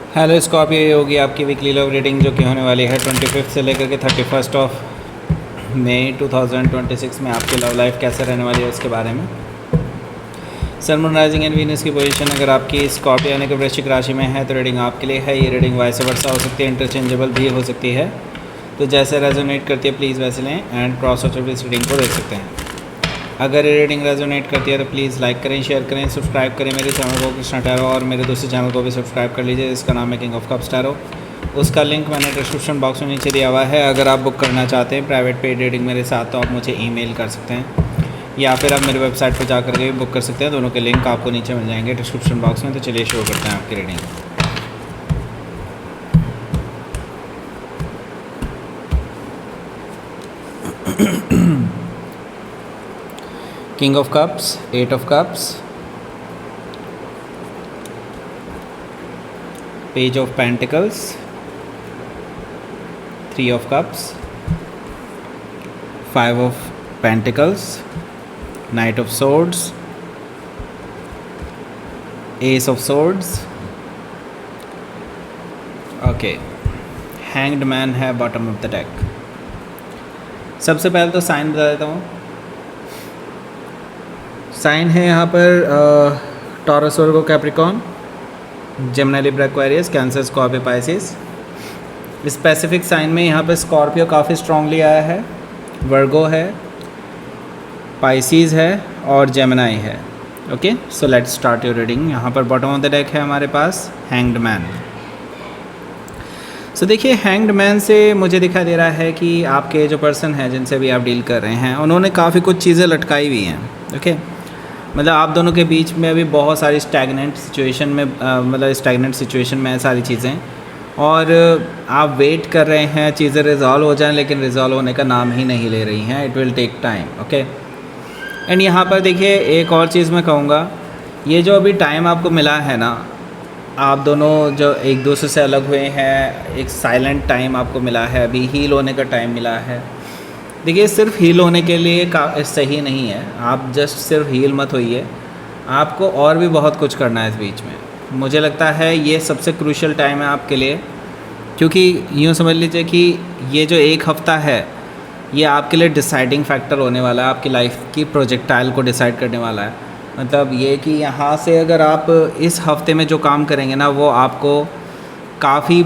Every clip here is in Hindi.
हेलो स्कॉर्पियो, ये होगी आपकी वीकली लव रीडिंग जो कि होने वाली है 25 से लेकर के 31 ऑफ मई 2026 में। आपकी लव लाइफ कैसे रहने वाली है उसके बारे में। सन, मून, राइजिंग एंड वीनस की पोजीशन अगर आपकी स्कॉर्पियो यानी कि वृश्चिक राशि में है तो रीडिंग आपके लिए है। ये रीडिंग वाइस वर्सा हो सकती है, इंटरचेंजेबल भी हो सकती है, तो जैसे रेजोनेट करती है प्लीज़ वैसे लें एंड क्रॉस आउट इस रीडिंग को देख सकते हैं। अगर ये रीडिंग रेजोनेट करती है तो प्लीज़ लाइक करें, शेयर करें, सब्सक्राइब करें मेरे चैनल को कृष्णा टैरो, और मेरे दूसरे चैनल को भी सब्सक्राइब कर लीजिए जिसका नाम है किंग ऑफ कप्स टैरो। उसका लिंक मैंने डिस्क्रिप्शन बॉक्स में नीचे दिया हुआ है। अगर आप बुक करना चाहते हैं प्राइवेट पेड रीडिंग मेरे साथ तो आप मुझे ईमेल कर सकते हैं या फिर आप मेरे वेबसाइट पर जा करके भी बुक कर सकते हैं। दोनों के लिंक आपको नीचे मिल जाएंगे डिस्क्रिप्शन बॉक्स में। तो चलिए शुरू करते हैं आपकी reading. King of Cups, Eight of Cups, Page of Pentacles, Three of Cups, Five of Pentacles, Knight of Swords, Ace of Swords, okay, Hanged Man है बॉटम ऑफ द डेक। सबसे पहले तो साइन बता देता हूँ। साइन है यहाँ पर Taurus, Virgo, Capricorn, Gemini, Libra, Aquarius, Cancer, Scorpio, Pisces. Specific sign में यहाँ पर स्कॉर्पियो काफ़ी स्ट्रांगली आया है, वर्गो है, पाइसिस है और जेमिनी है। Okay, so let's start your reading. यहाँ पर बॉटम ऑफ द डेक है हमारे पास हैंग्ड मैन। सो देखिए, हैंग्ड मैन से मुझे दिखाई दे रहा है कि आपके जो पर्सन हैं जिनसे भी आप डील कर रहे हैं उन्होंने काफ़ी कुछ चीज़ें लटकाई हुई हैं। ओके, मतलब आप दोनों के बीच में अभी बहुत सारी स्टैगनेंट सिचुएशन में स्टैगनेंट सिचुएशन में है सारी चीज़ें, और आप वेट कर रहे हैं चीज़ें रिजॉल्व हो जाएं, लेकिन रिजॉल्व होने का नाम ही नहीं ले रही हैं। It will take time. Okay, and यहाँ पर देखिए एक और चीज़ मैं कहूँगा, ये जो अभी टाइम आपको मिला है ना, आप दोनों जो एक दूसरे से अलग हुए हैं, एक साइलेंट टाइम आपको मिला है, अभी हील होने का टाइम मिला है। देखिए, सिर्फ हील होने के लिए सही नहीं है, आप जस्ट सिर्फ हील मत होइए, आपको और भी बहुत कुछ करना है इस बीच में। मुझे लगता है ये सबसे क्रूशियल टाइम है आपके लिए, क्योंकि यूँ समझ लीजिए कि ये जो एक हफ़्ता है ये आपके लिए डिसाइडिंग फैक्टर होने वाला है, आपकी लाइफ की प्रोजेक्टाइल को डिसाइड करने वाला है। मतलब ये कि यहाँ से अगर आप इस हफ्ते में जो काम करेंगे ना, वो आपको काफ़ी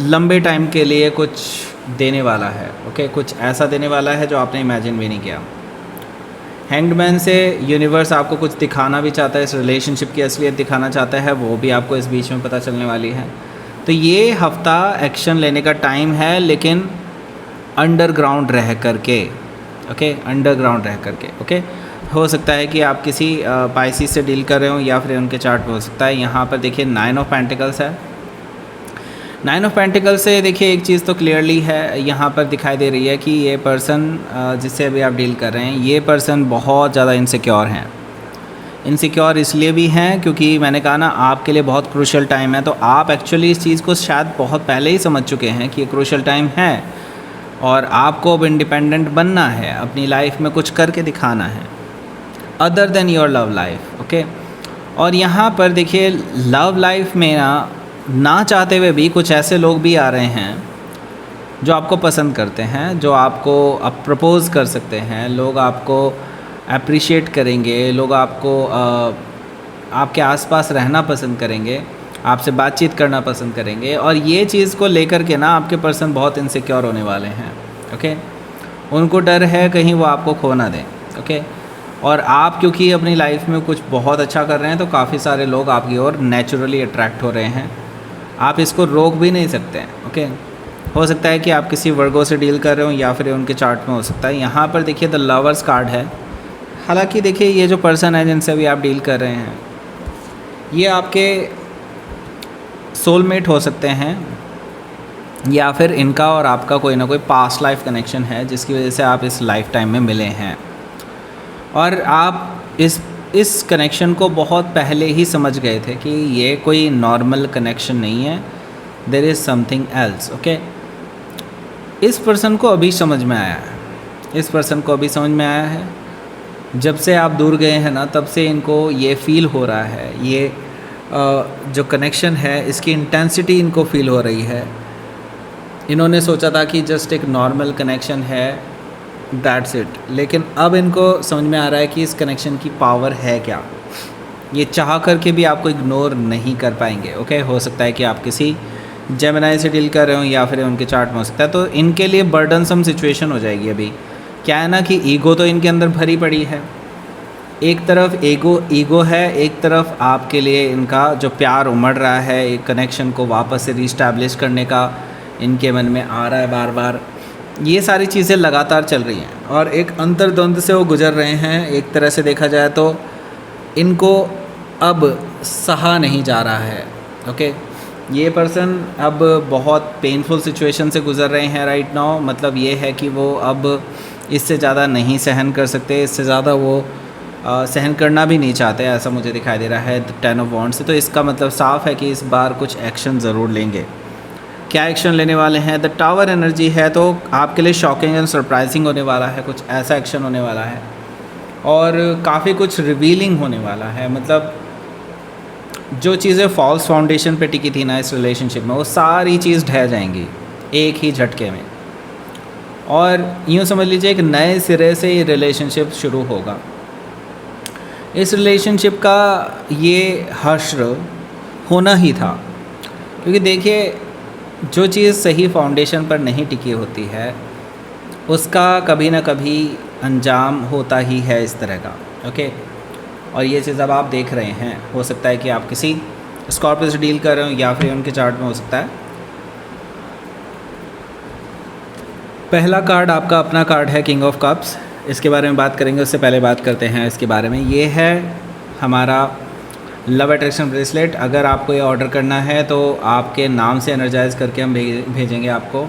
लंबे टाइम के लिए कुछ देने वाला है। ओके, कुछ ऐसा देने वाला है जो आपने इमेजिन भी नहीं किया। हैंग्ड मैन से यूनिवर्स आपको कुछ दिखाना भी चाहता है, इस रिलेशनशिप की असलियत दिखाना चाहता है, वो भी आपको इस बीच में पता चलने वाली है। तो ये हफ्ता एक्शन लेने का टाइम है, लेकिन अंडरग्राउंड रह करके। ओके, अंडरग्राउंड रह करके। ओके, हो सकता है कि आप किसी पाइसिस से डील कर रहे हो या फिर उनके चार्ट में हो सकता है। यहाँ पर देखिए 9 ऑफ पेंटिकल्स है। 9 ऑफ पेंटिकल्स से देखिए एक चीज़ तो क्लियरली है यहाँ पर दिखाई दे रही है कि ये पर्सन जिससे अभी आप डील कर रहे हैं, ये पर्सन बहुत ज़्यादा इनसिक्योर हैं। इनसिक्योर इसलिए भी हैं क्योंकि मैंने कहा ना, आपके लिए बहुत क्रूशियल टाइम है, तो आप एक्चुअली इस चीज़ को शायद बहुत पहले ही समझ चुके हैं कि ये क्रूशियल टाइम है और आपको अब इंडिपेंडेंट बनना है, अपनी लाइफ में कुछ करके दिखाना है other than your love life. Okay, और यहाँ पर देखिए लव लाइफ में ना चाहते हुए भी कुछ ऐसे लोग भी आ रहे हैं जो आपको पसंद करते हैं, जो आपको अब प्रपोज़ कर सकते हैं, लोग आपको अप्रिशिएट करेंगे, लोग आपको आपके आसपास रहना पसंद करेंगे, आपसे बातचीत करना पसंद करेंगे, और ये चीज़ को लेकर के ना आपके पर्सन बहुत इनसिक्योर होने वाले हैं। ओके, उनको डर है कहीं वो आपको खो ना दें। ओके, और आप क्योंकि अपनी लाइफ में कुछ बहुत अच्छा कर रहे हैं तो काफ़ी सारे लोग आपकी ओर नेचुरली अट्रैक्ट हो रहे हैं, आप इसको रोक भी नहीं सकते हैं। ओके, हो सकता है कि आप किसी वर्गों से डील कर रहे हो या फिर उनके चार्ट में हो सकता है। यहाँ पर देखिए द लवर्स कार्ड है। हालांकि देखिए ये जो पर्सन है जिनसे अभी आप डील कर रहे हैं, ये आपके सोलमेट हो सकते हैं या फिर इनका और आपका कोई ना कोई पास्ट लाइफ कनेक्शन है जिसकी वजह से आप इस लाइफ टाइम में मिले हैं, और आप इस कनेक्शन को बहुत पहले ही समझ गए थे कि ये कोई नॉर्मल कनेक्शन नहीं है, there is something else. Okay, इस पर्सन को अभी समझ में आया है, इस पर्सन को अभी समझ में आया है। जब से आप दूर गए हैं ना, तब से इनको ये फील हो रहा है, ये जो कनेक्शन है इसकी इंटेंसिटी इनको फील हो रही है। इन्होंने सोचा था कि जस्ट एक नॉर्मल कनेक्शन है, दैट्स इट, लेकिन अब इनको समझ में आ रहा है कि इस कनेक्शन की पावर है क्या। ये चाह करके भी आपको इग्नोर नहीं कर पाएंगे। ओके, हो सकता है कि आप किसी जेमिनाई से डील कर रहे हो या फिर उनके चार्ट में हो सकता है, तो इनके लिए बर्डनसम सिचुएशन हो जाएगी। अभी क्या है ना कि ईगो तो इनके अंदर भरी पड़ी है, एक तरफ ईगो है, एक तरफ आपके लिए इनका जो प्यार उमड़ रहा है, एक कनेक्शन को वापस से रीस्टैब्लिश करने का इनके मन में आ रहा है बार बार। ये सारी चीज़ें लगातार चल रही हैं और एक अंतर्द्वंद से वो गुजर रहे हैं। एक तरह से देखा जाए तो इनको अब सहा नहीं जा रहा है। ओके, ये पर्सन अब बहुत पेनफुल सिचुएशन से गुजर रहे हैं राइट नाउ। मतलब ये है कि वो अब इससे ज़्यादा नहीं सहन कर सकते, इससे ज़्यादा वो सहन करना भी नहीं चाहते, ऐसा मुझे दिखाई दे रहा है 10 ऑफ वॉन्ड्स से। तो इसका मतलब साफ़ है कि इस बार कुछ एक्शन ज़रूर लेंगे। क्या एक्शन लेने वाले हैं? द टावर एनर्जी है, तो आपके लिए शॉकिंग एंड सरप्राइजिंग होने वाला है, कुछ ऐसा एक्शन होने वाला है और काफ़ी कुछ रिवीलिंग होने वाला है। मतलब जो चीज़ें फॉल्स फाउंडेशन पे टिकी थी ना इस रिलेशनशिप में, वो सारी चीज़ ढह जाएंगी एक ही झटके में और यूँ समझ लीजिए एक नए सिरे से ये रिलेशनशिप शुरू होगा। इस रिलेशनशिप का ये हश्र होना ही था, क्योंकि देखिए जो चीज़ सही फाउंडेशन पर नहीं टिकी होती है उसका कभी ना कभी अंजाम होता ही है इस तरह का। ओके, और ये चीज़ अब आप देख रहे हैं। हो सकता है कि आप किसी स्कॉर्पियो से डील कर रहे हो या फिर उनके चार्ट में हो सकता है। पहला कार्ड आपका अपना कार्ड है किंग ऑफ कप्स, इसके बारे में बात करेंगे। उससे पहले बात करते हैं इसके बारे में। ये है हमारा लव अट्रैक्शन ब्रेसलेट। अगर आपको ये ऑर्डर करना है तो आपके नाम से एनर्जाइज़ करके हम भेजेंगे आपको।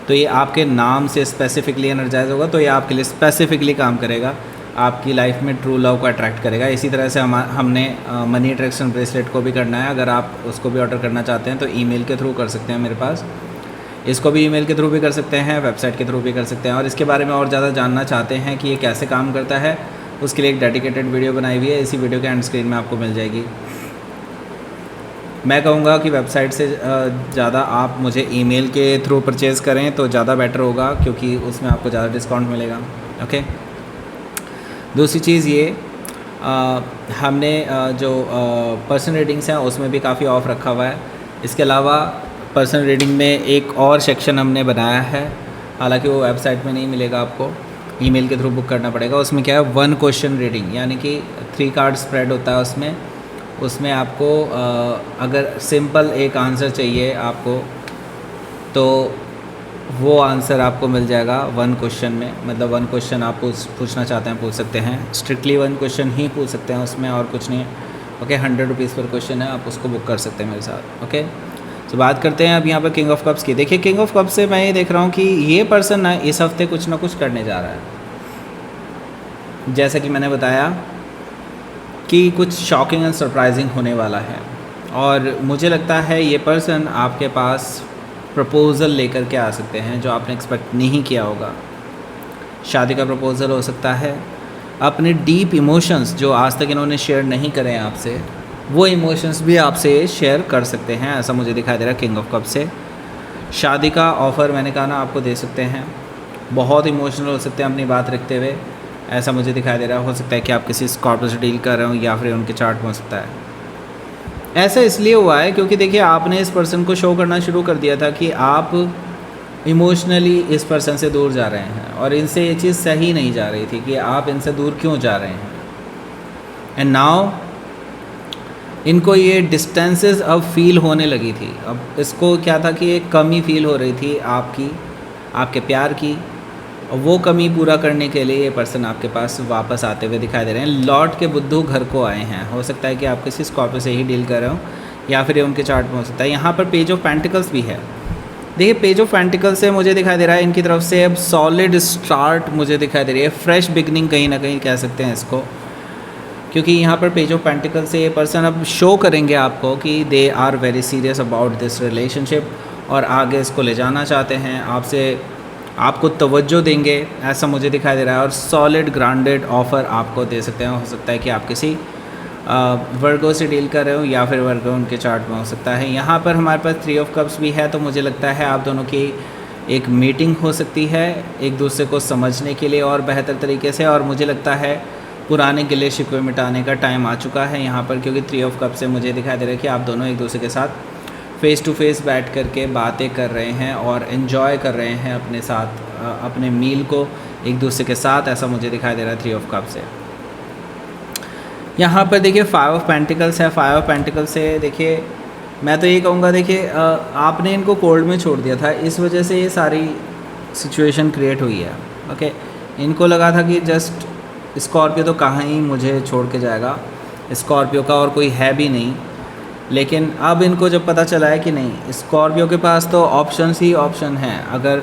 तो ये आपके नाम से स्पेसिफिकली एनर्जाइज होगा, तो ये आपके लिए स्पेसिफिकली काम करेगा, आपकी लाइफ में ट्रू लव को अट्रैक्ट करेगा। इसी तरह से हमने मनी अट्रैक्शन ब्रेसलेट को भी करना है। अगर आप उसको भी ऑर्डर करना चाहते हैं तो ईमेल के थ्रू कर सकते हैं मेरे पास। इसको भी ईमेल के थ्रू भी कर सकते हैं, वेबसाइट के थ्रू भी कर सकते हैं। और इसके बारे में और ज़्यादा जानना चाहते हैं कि ये कैसे काम करता है, उसके लिए एक डेडिकेटेड वीडियो बनाई हुई है, इसी वीडियो के एंड स्क्रीन में आपको मिल जाएगी। मैं कहूँगा कि वेबसाइट से ज़्यादा आप मुझे ईमेल के थ्रू परचेज़ करें तो ज़्यादा बेटर होगा, क्योंकि उसमें आपको ज़्यादा डिस्काउंट मिलेगा। ओके, दूसरी चीज़ ये हमने जो पर्सन रीडिंग्स हैं उसमें भी काफ़ी ऑफ रखा हुआ है। इसके अलावा पर्सन रीडिंग में एक और सेक्शन हमने बनाया है, हालांकि वो वेबसाइट में नहीं मिलेगा, आपको ईमेल के थ्रू बुक करना पड़ेगा। उसमें क्या है 1 क्वेश्चन रीडिंग, यानी कि 3 कार्ड स्प्रेड होता है। उसमें आपको अगर सिंपल एक आंसर चाहिए आपको तो वो आंसर आपको मिल जाएगा 1 क्वेश्चन में। मतलब 1 क्वेश्चन आप पूछना चाहते हैं पूछ सकते हैं, स्ट्रिक्टली 1 क्वेश्चन ही पूछ सकते हैं उसमें, और कुछ नहीं है। ओके, 100 रुपीज़ पर क्वेश्चन है, आप उसको बुक कर सकते हैं मेरे साथ। ओके, तो बात करते हैं अब यहाँ पर किंग ऑफ कप्स की। देखिए किंग ऑफ कप्स से मैं ये देख रहा हूँ कि ये पर्सन ना इस हफ्ते कुछ ना कुछ करने जा रहा है। जैसा कि मैंने बताया कि कुछ शॉकिंग एंड सरप्राइजिंग होने वाला है, और मुझे लगता है ये पर्सन आपके पास प्रपोज़ल लेकर के आ सकते हैं जो आपने एक्सपेक्ट नहीं किया होगा। शादी का प्रपोज़ल हो सकता है, अपने डीप इमोशंस जो आज तक इन्होंने शेयर नहीं करे हैं आपसे, वो इमोशंस भी आपसे शेयर कर सकते हैं, ऐसा मुझे दिखाई दे रहा है किंग ऑफ कप से। शादी का ऑफ़र मैंने कहा ना आपको दे सकते हैं, बहुत इमोशनल हो सकते हैं अपनी बात रखते हुए, ऐसा मुझे दिखाई दे रहा है। हो सकता है कि आप किसी स्कॉर्पियो से डील कर रहे हो या फिर उनके चार्ट में हो सकता है। ऐसा इसलिए हुआ है क्योंकि देखिए आपने इस पर्सन को शो करना शुरू कर दिया था कि आप इमोशनली इस पर्सन से दूर जा रहे हैं, और इनसे ये चीज़ सही नहीं जा रही थी कि आप इनसे दूर क्यों जा रहे हैं। एंड नाउ इनको ये डिस्टेंसेस अब फील होने लगी थी। अब इसको क्या था कि एक कमी फील हो रही थी आपके प्यार की, और वो कमी पूरा करने के लिए ये पर्सन आपके पास वापस आते हुए दिखाई दे रहे हैं। लौट के बुद्धू घर को आए हैं। हो सकता है कि आप किसी स्कॉर्पियो से ही डील कर रहे हो या फिर उनके चार्ट में हो सकता है। यहाँ पर पेज ऑफ पेंटिकल्स भी है। देखिए पेज ऑफ पेंटिकल्स से मुझे दिखाई दे रहा है इनकी तरफ से अब सॉलिड स्टार्ट मुझे दिखाई दे रही है, फ्रेश बिगनिंग कहीं ना कहीं कह सकते हैं इसको, क्योंकि यहाँ पर पेज ऑफ पेंटिकल्स से ये पर्सन अब शो करेंगे आपको कि they are very serious about this relationship और आगे इसको ले जाना चाहते हैं, आपको तवज्जो देंगे, ऐसा मुझे दिखाई दे रहा है। और सॉलिड ग्राउंडेड ऑफ़र आपको दे सकते हैं। हो सकता है कि आप किसी वर्गो से डील कर रहे हो या फिर वर्गो उनके चार्ट में हो सकता है। यहाँ पर हमारे पास 3 ऑफ कप्स भी है, तो मुझे लगता है आप दोनों की एक मीटिंग हो सकती है एक दूसरे को समझने के लिए और बेहतर तरीके से, और मुझे लगता है पुराने गिले शिकवे मिटाने का टाइम आ चुका है यहाँ पर, क्योंकि 3 ऑफ कप से मुझे दिखाई दे रहा है कि आप दोनों एक दूसरे के साथ फ़ेस टू फेस बैठ कर के बातें कर रहे हैं और इन्जॉय कर रहे हैं अपने साथ अपने मील को एक दूसरे के साथ, ऐसा मुझे दिखाई दे रहा है 3 ऑफ कप से। यहाँ पर देखिए 5 ऑफ पेंटिकल्स है। 5 ऑफ पेंटिकल्स से देखिए मैं तो ये कहूँगा, देखिए आपने इनको कोल्ड में छोड़ दिया था, इस वजह से ये सारी सिचुएशन क्रिएट हुई है। ओके, इनको लगा था कि जस्ट स्कॉर्पियो तो कहाँ ही मुझे छोड़ के जाएगा, स्कॉर्पियो का और कोई है भी नहीं। लेकिन अब इनको जब पता चला है कि नहीं, स्कॉर्पियो के पास तो ऑप्शंस ही ऑप्शन हैं, अगर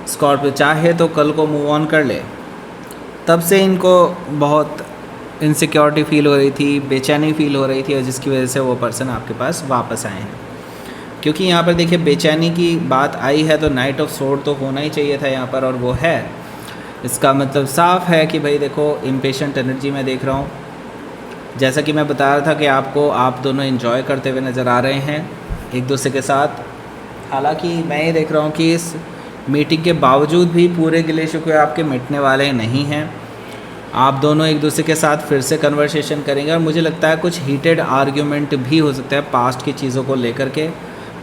स्कॉर्पियो चाहे तो कल को मूव ऑन कर ले, तब से इनको बहुत इनसिक्योरिटी फील हो रही थी, बेचैनी फील हो रही थी, और जिसकी वजह से वो पर्सन आपके पास वापस आए हैं। क्योंकि यहाँ पर देखिए बेचैनी की बात आई है तो नाइट ऑफ सोर्ड तो होना ही चाहिए था यहाँ पर, और वो है। इसका मतलब साफ है कि भाई देखो इम्पेशेंट एनर्जी मैं देख रहा हूँ, जैसा कि मैं बता रहा था कि आपको आप दोनों एंजॉय करते हुए नज़र आ रहे हैं एक दूसरे के साथ। हालांकि मैं ये देख रहा हूँ कि इस मीटिंग के बावजूद भी पूरे गिले शिकवे आपके मिटने वाले नहीं हैं। आप दोनों एक दूसरे के साथ फिर से कन्वर्सेशन करेंगे, और मुझे लगता है कुछ हीटेड आर्ग्यूमेंट भी हो सकता है पास्ट की चीज़ों को लेकर के,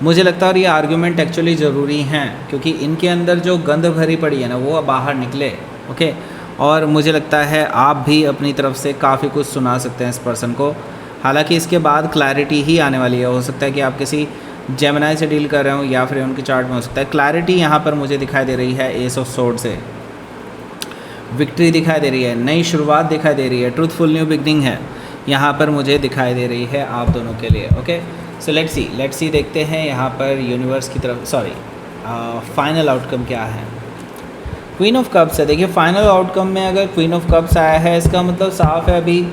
मुझे लगता है। और ये आर्ग्यूमेंट एक्चुअली ज़रूरी हैं, क्योंकि इनके अंदर जो गंद भरी पड़ी है ना वो बाहर निकले। ओके, और मुझे लगता है आप भी अपनी तरफ से काफ़ी कुछ सुना सकते हैं इस पर्सन को। हालांकि इसके बाद क्लैरिटी ही आने वाली है। हो सकता है कि आप किसी जेमिनी से डील कर रहे हो या फिर उनके चार्ट में हो सकता है क्लैरिटी यहाँ पर मुझे दिखाई दे रही है। एस ऑफ सोर्ड से विक्ट्री दिखाई दे रही है, नई शुरुआत दिखाई दे रही है, ट्रूथफुल न्यू बिगनिंग है यहाँ पर मुझे दिखाई दे रही है आप दोनों के लिए। ओके, सो लेट्स सी देखते हैं यहाँ पर यूनिवर्स की तरफ, फाइनल आउटकम क्या है। क्वीन ऑफ कप्स है। देखिए फाइनल आउटकम में अगर क्वीन ऑफ कप्स आया है, इसका मतलब साफ है अभी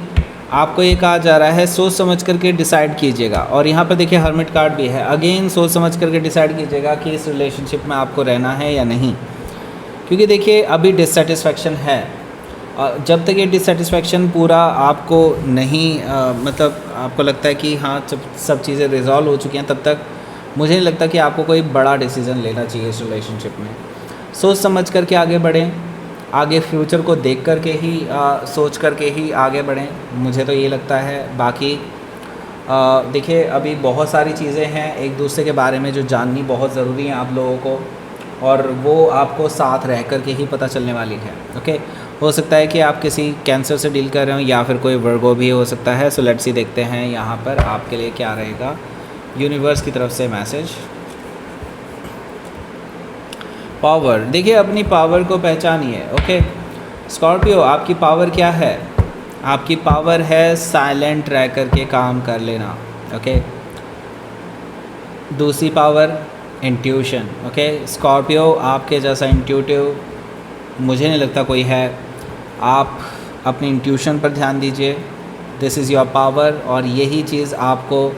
आपको ये कहा जा रहा है सोच समझ करके डिसाइड कीजिएगा। और यहाँ पर देखिए हर्मिट कार्ड भी है, अगेन सोच समझ करके डिसाइड कीजिएगा कि इस रिलेशनशिप में आपको रहना है या नहीं। क्योंकि देखिए अभी डिससेटिस्फैक्शन है, जब तक ये डिससेटिस्फैक्शन पूरा आपको नहीं मतलब आपको लगता है कि हाँ सब चीज़ें रिजॉल्व हो चुकी हैं, तब तक मुझे नहीं लगता कि आपको कोई बड़ा डिसीज़न लेना चाहिए इस रिलेशनशिप में। सोच समझ करके आगे बढ़ें, आगे फ्यूचर को देख कर के ही सोच करके ही आगे बढ़ें, मुझे तो ये लगता है। बाकी देखिए अभी बहुत सारी चीज़ें हैं एक दूसरे के बारे में जो जाननी बहुत ज़रूरी है आप लोगों को, और वो आपको साथ रह कर के ही पता चलने वाली है। ओके, हो सकता है कि आप किसी कैंसर से डील कर रहे हो या फिर कोई वर्गो भी हो सकता है। सो लेट्स सी देखते हैं यहाँ पर आपके लिए क्या रहेगा यूनिवर्स की तरफ से मैसेज। पावर, देखिए अपनी पावर को पहचानिए। ओके स्कॉर्पियो, आपकी पावर क्या है? आपकी पावर है साइलेंट रह कर के काम कर लेना। ओके, दूसरी पावर इंट्यूशन। ओके स्कॉर्पियो, आपके जैसा इंट्यूटिव मुझे नहीं लगता कोई है। आप अपनी इंट्यूशन पर ध्यान दीजिए, दिस इज़ योर पावर, और यही चीज़ आपको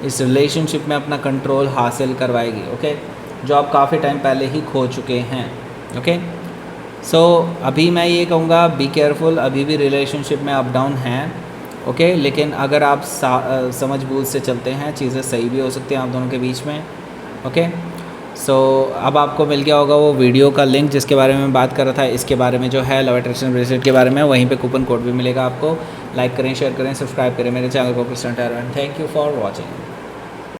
इस रिलेशनशिप में अपना कंट्रोल हासिल करवाएगी। ओके, जो आप काफ़ी टाइम पहले ही खो चुके हैं। ओके सो अभी मैं ये कहूँगा बी केयरफुल, अभी भी रिलेशनशिप में अप डाउन हैं। ओके, लेकिन अगर आप समझ बूझ से चलते हैं चीज़ें सही भी हो सकती हैं आप दोनों के बीच में। ओके सो अब आपको मिल गया होगा वो वीडियो का लिंक जिसके बारे में मैं बात कर रहा था, इसके बारे में जो है लव अट्रैक्शन ब्रेसलेट के बारे में, वहीं पे कूपन कोड भी मिलेगा आपको। लाइक करें, शेयर करें, सब्सक्राइब करें मेरे चैनल को। Thank you for watching.